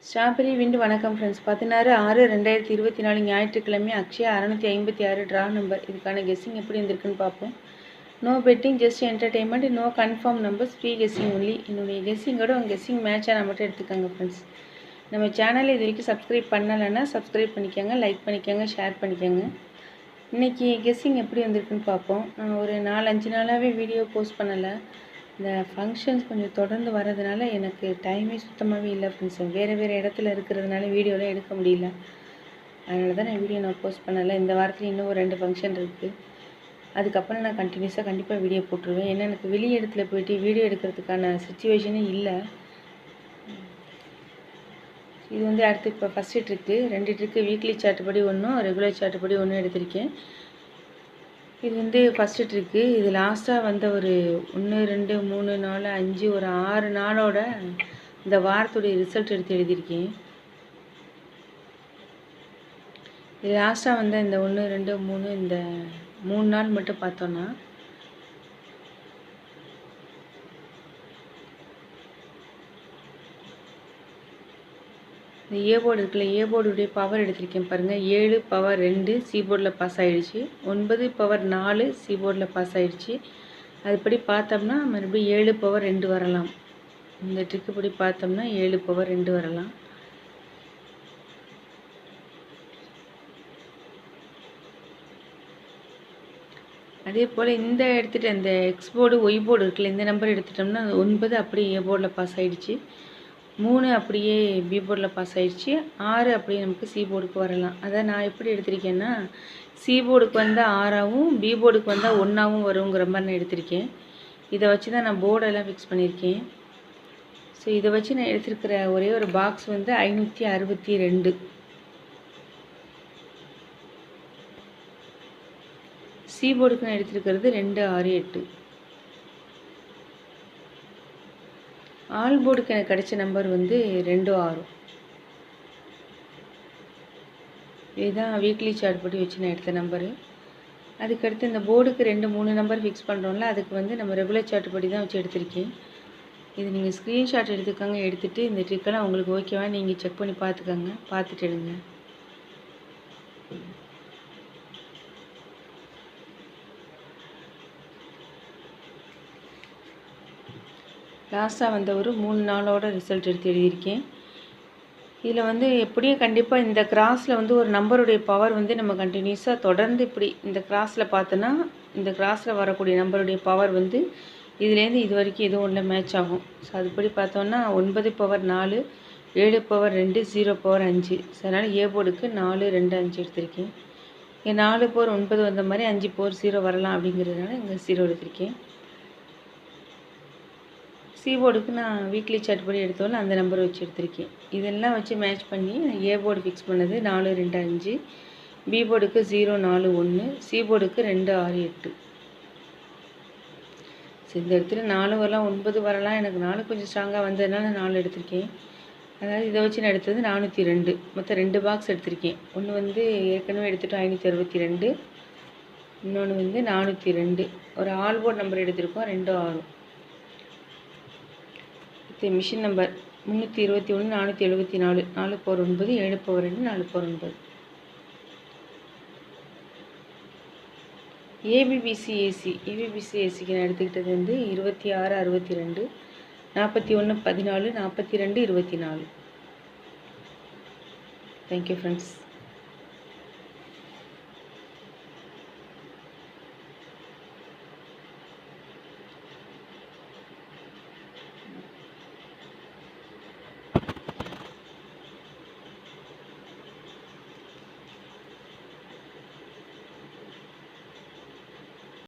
Strawberry விண்டு வணக்கம் friends. 16/6/2024 ஞாயிற்றுக்கிழமை Akshaya 656 draw number. இதுக்கான கெஸ்ஸிங் எப்படி வந்திருக்குன்னு பார்ப்போம். No betting, just entertainment, no confirm numbers, free guessing only. என்னுடைய கெஸ்ஸிங்கோட உங்கள் கெஸ்ஸிங் மேட்சாக மட்டும் எடுத்துக்கோங்க ஃப்ரெண்ட்ஸ். நம்ம சேனலை இது வரைக்கும் சப்ஸ்கிரைப் பண்ணலைன்னா சப்ஸ்கிரைப் பண்ணிக்கோங்க, லைக் பண்ணிக்கோங்க, ஷேர் பண்ணிக்கோங்க. இன்றைக்கி கெஸ்ஸிங் எப்படி வந்திருக்குன்னு பார்ப்போம். நான் ஒரு 4-5 நாளாகவே வீடியோ போஸ்ட் பண்ணலை. இந்த ஃபங்க்ஷன்ஸ் கொஞ்சம் தொடர்ந்து வரதுனால எனக்கு டைமே சுத்தமாகவே இல்லை ஃப்ரெண்ட்ஸ். வேறு இடத்துல இருக்கிறதுனால வீடியோலாம் எடுக்க முடியல. அதனால தான் நான் போஸ்ட் பண்ணலை. இந்த வாரத்தில் இன்னும் ஒரு 2 ஃபங்க்ஷன் இருக்குது. அதுக்கப்புறம் நான் கண்டினியூஸாக கண்டிப்பாக வீடியோ போட்டுருவேன். ஏன்னா எனக்கு வெளி இடத்துல போய்ட்டு வீடியோ எடுக்கிறதுக்கான சுச்சுவேஷனே இல்லை. இது அடுத்து இப்போ ஃபஸ்ட்டு ட்ரிக்கு, 2 ட்ரிக்கு வீக்லி சார்ட்டுப்படி ஒன்றும் ரெகுலர் சார்ட்டுப்படி ஒன்றும் எடுத்திருக்கேன். இது ஃபஸ்ட்டு ட்ரிக்கு. இது லாஸ்ட்டாக வந்த ஒரு 1 2 3 4 5 ஒரு 6 நாளோட இந்த வாரத்துடைய ரிசல்ட் எடுத்து எழுதியிருக்கேன். இது லாஸ்ட்டாக வந்த இந்த 1 2 3 இந்த 3 நாள் மட்டும் பார்த்தோன்னா இந்த ஏ போர்டு இருக்குல்ல, ஏ போர்டுடைய பவர் எடுத்திருக்கேன் பாருங்கள். 7 பவர் 2 சி போர்டில் பாஸ் ஆகிடுச்சு. 9 பவர் 4 சி போர்டில் பாஸ் ஆகிடுச்சு. அதுபடி பார்த்தோம்னா மறுபடியும் 7 பவர் 2 வரலாம். இந்த ட்ரிக்கு படி பார்த்தோம்னா 7 பவர் 2 வரலாம். அதே போல் இந்த எடுத்துகிட்டு இந்த எக்ஸ் போர்டு ஒய் போர்டு இருக்குல்ல, இந்த நம்பர் எடுத்துட்டோம்னா 9 அப்படியே ஏ போர்டில் பாஸ் ஆகிடுச்சு. 3 அப்படியே பி போர்டில் பாஸ் ஆகிடுச்சு. 6 அப்படியே நமக்கு சி போர்டுக்கு வரலாம். அதை நான் எப்படி எடுத்திருக்கேன்னா, சி போர்டுக்கு வந்தால் 6ஆகவும் பி போர்டுக்கு வந்தால் 1ஆகவும் வருங்கிற மாதிரி நான் எடுத்திருக்கேன். இதை வச்சு தான் நான் போர்டெல்லாம் ஃபிக்ஸ் பண்ணியிருக்கேன். ஸோ இதை வச்சு நான் எடுத்திருக்கிற ஒரே ஒரு பாக்ஸ் 562. சி போர்டுக்கு நான் எடுத்திருக்கிறது 2 6 8. ஆல் போர்டுக்கு எனக்கு கிடைச்ச நம்பர் 2 6. இதுதான் வீக்லி சார்ட் படி வச்சு நான் எடுத்த நம்பரு. அதுக்கடுத்து இந்த போர்டுக்கு 2 3 நம்பர் ஃபிக்ஸ் பண்ணுறோம்ல, அதுக்கு நம்ம ரெகுலர் சார்ட் படி தான் வச்சு எடுத்திருக்கேன். இது நீங்கள் ஸ்க்ரீன்ஷாட் எடுத்துக்கோங்க. எடுத்துகிட்டு இந்த ட்ரிக்கெல்லாம் உங்களுக்கு ஓகேவா நீங்கள் செக் பண்ணி பார்த்துக்கோங்க. பார்த்துட்டு எடுங்க. லாஸ்ட்டாக வந்த ஒரு 3 நாளோட ரிசல்ட் எடுத்து எழுதியிருக்கேன். இதில் எப்படியும் கண்டிப்பாக இந்த கிராஸில் ஒரு நம்பருடைய பவர் நம்ம கண்டினியூஸாக தொடர்ந்து இப்படி இந்த கிராஸில் பார்த்தோன்னா இந்த கிராஸில் வரக்கூடிய நம்பருடைய பவர் இதுலேருந்து இது வரைக்கும் எதுவும் ஒன்றில் மேட்ச் ஆகும். ஸோ அதுபடி பார்த்தோன்னா 9 பவர் 4 7 பவர் 2 0 பவர் 5. ஸோ அதனால் ஏ போர்டுக்கு 4 2 5 எடுத்திருக்கேன். இங்கே 4 பவர் 9 வந்த மாதிரி 5 பவர் 0 வரலாம் அப்படிங்கிறதுனால இங்கே 0 எடுத்திருக்கேன். சி போர்டுக்கு நான் வீக்லி சார்ட் படி எடுத்தோம்ல அந்த நம்பர் வச்சு எடுத்திருக்கேன். இதெல்லாம் வச்சு மேட்ச் பண்ணி ஏ போர்டு ஃபிக்ஸ் பண்ணது 4 2 5, பி போர்டுக்கு 0 4 1, சி போர்டுக்கு 2 6 8. ஸோ இந்த இடத்துல 4 வரலாம் 9 வரலாம். எனக்கு 4 கொஞ்சம் ஸ்ட்ராங்காக வந்ததுனால 4 எடுத்திருக்கேன். அதாவது இதை வச்சு நான் எடுத்தது 402. மொத்தம் 2 பாக்ஸ் எடுத்திருக்கேன். ஒன்று ஏற்கனவே எடுத்துட்டோம் 562, இன்னொன்று 402. ஒரு ஆல் போர்டு நம்பர் எடுத்திருக்கோம் 2 6. Machine number 321 474 4 power 9 7 power 2 4 power 9. ஏபிபிசிஏசிக்கு நான் எடுத்துக்கிட்டது 26 62 41 14 42 24. Thank you friends.